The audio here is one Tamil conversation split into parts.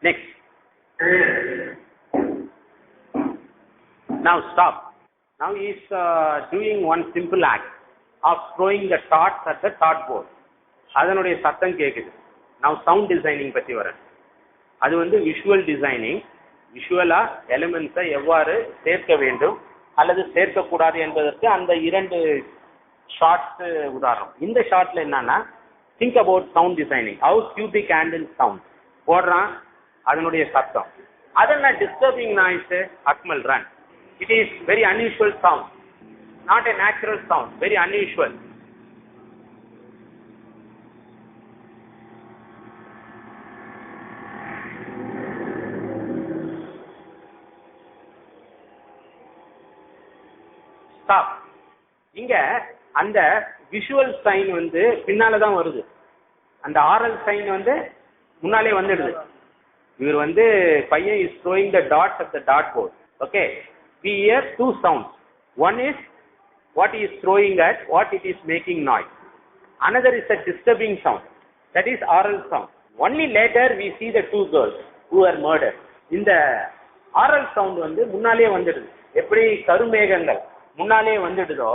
Next. Now stop. Now he is doing one simple act of throwing the darts at the dartboard. அதனுடைய சத்தம் கேக்குது. Now sound designing பத்தி வரேன். அது வந்து விஷுவல் டிசைனிங். விஷுவலா எலிமெண்ட்ஸை எவ்வாறு சேர்க்க வேண்டும் அல்லது சேர்க்கக்கூடாது என்பதற்கு அந்த 2 ஷார்ட்ஸ் உதாரணம். இந்த ஷார்ட்ல என்னன்னா think about sound designing. How cubic handle sound. போடுறான் அதனுடைய சத்தம். அதென்ன disturbing noise. Akmal run. It is very unusual sound. Not a natural sound. Very unusual. Stop. இங்க அந்த விஷுவல் சைன் வந்து பின்னால தான் வருது. அந்த ஆரல் சைன் வந்து முன்னாலே வந்துடுது. இவர் வந்து பையன் is throwing the dots at the dartboard. Okay. We hear 2 sounds. One is what he is throwing at, what it is making noise. Another is a disturbing sound. That is oral sound. Only later we see the 2 girls who were murdered. இந்த oral sound வந்து முன்னாலே வந்துடுது. எப்படி கருமேகங்கள் முன்னாலே வந்துடுதோ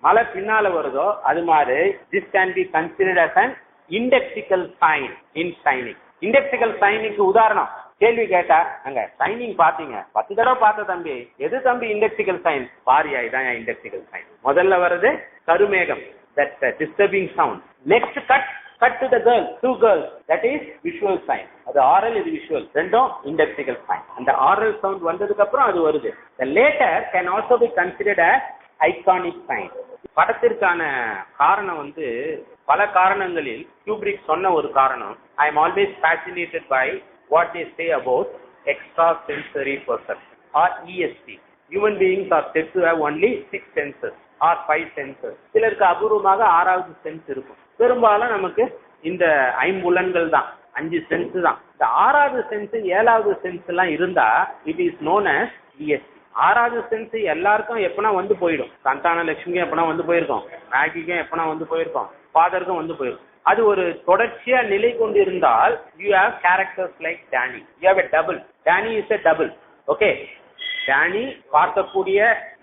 மழை பின்னால வருதோ அது மாதிரி this can be considered as an indexical sign in signing. Indexical signing உதாரணம் கேள்வி கேட்டா அங்க சைனிங் பாத்தீங்க 10 தடவை பார்த்த தம்பி எது தம்பி இண்டெக்சிக்கல் சைன் பாரியா இதான் இண்டெக்சிக்கல் சைன். முதல்ல வருது கருமேகம் that disturbing sound. Next cut to the girl, 2 girls, that is visual sign. அது oral இது visual ரெண்டும் இண்டெக்சிக்கல் சைன். அந்த oral sound வந்ததுக்கு அப்புறம் அது வருது. The later can also be considered as iconic sign. படத்திற்கான காரணம் வந்து பல காரணங்களில் குப்ரிக் சொன்ன ஒரு காரணம் I am always fascinated by what they say about extrasensory perception or ESP. Human beings are said to have only 6 senses or 5 senses. சிலருக்கு அபூர்வமாக 6வது சென்ஸ் இருக்கும். பெரும்பாலும் நமக்கு இந்த 5 புலன்கள் தான் 5 சென்ஸ் தான். இந்த 6வது சென்ஸ் 7வது சென்ஸ் எல்லாம் இருந்தா it is known as ESP. 6வது சென்ஸ் எல்லாருக்கும் எப்பனா வந்து போயிடும். சந்தான லட்சுமிக்கும் எப்பனா வந்து போயிருக்கோம், மேகிக்கும் எப்பனா வந்து போயிருக்கோம், ஃபாதருக்கும் வந்து போயிருக்கும். அது ஒரு தொடர்ச்சியா நிலை கொண்டு இருந்தால் you have characters like Danny. You have a double. Danny is a double. Okay. Danny பார்க்கக்கூடிய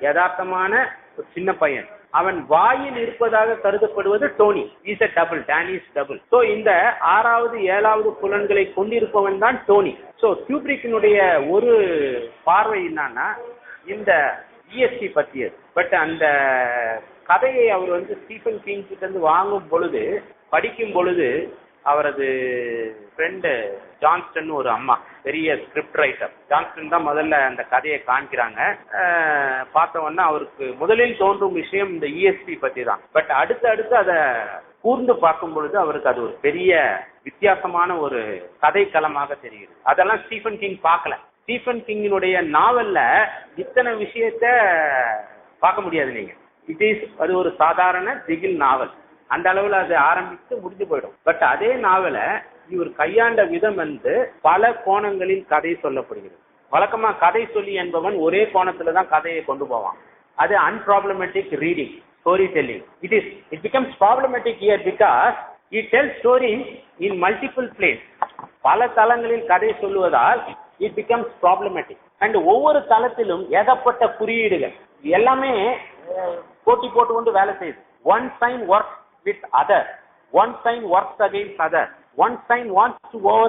யதார்த்தமான ஒரு சின்ன பையன். அவன் வாயில் இருப்பதாக கருதப்படுவது Tony. Is a double. Danny is double. So இந்த 6வது 7வது புலன்களை கொண்டிருப்பவன் தான் டோனி. So குப்ரிக்கினுடைய ஒரு பார்வை என்னன்னா இந்த ESP பற்றியது. பட் அந்த கதையை அவர் வந்து ஸ்டீஃபன் கிங் கிட்ட இருந்து வாங்கும் பொழுது படிக்கும் பொழுது அவரது ஃப்ரெண்டு ஜான்ஸ்டன் ஒரு அம்மா பெரிய ஸ்கிரிப்ட் ரைட்டர் ஜான்ஸ்டன் தான் முதல்ல அந்த கதையை காண்கிறாங்க. பார்த்தவொன்னா அவருக்கு முதலில் தோன்றும் விஷயம் இந்த ESP பத்தி தான். பட் அடுத்து அதை கூர்ந்து பார்க்கும் பொழுது அவருக்கு அது ஒரு பெரிய வித்தியாசமான ஒரு கதைக்களமாக தெரிகிறது. அதெல்லாம் ஸ்டீஃபன் கிங் பார்க்கல. ஸ்டீஃபன் கிங்கினுடைய நாவல்ல இத்தனை விஷயத்த பார்க்க முடியாது நீங்க. அது ஒரு சாதாரண திகில் நாவல். அந்த அளவுல அது ஆரம்பித்து முடிஞ்சு போயிடும். பட் அதே நாவல இவர் கையாண்ட விதம் வந்து பல கோணங்களில் கதை சொல்லப்படுகிறது. வழக்கமா கதை சொல்லி என்பவன் ஒரே கோணத்துல தான் கதையை கொண்டு போவான். அது unproblematic reading, storytelling. It becomes problematic here because he tells stories in multiple places. பல தளங்களில் கதை சொல்லுவதால் it becomes problematic. And ஒவ்வொரு தளத்திலும் ஏகப்பட்ட குறியீடுகள் எல்லாமே போட்டி போட்டு கொண்டு வேலை செய்யுது. One sign works with other. One sign works against other. One sign wants to over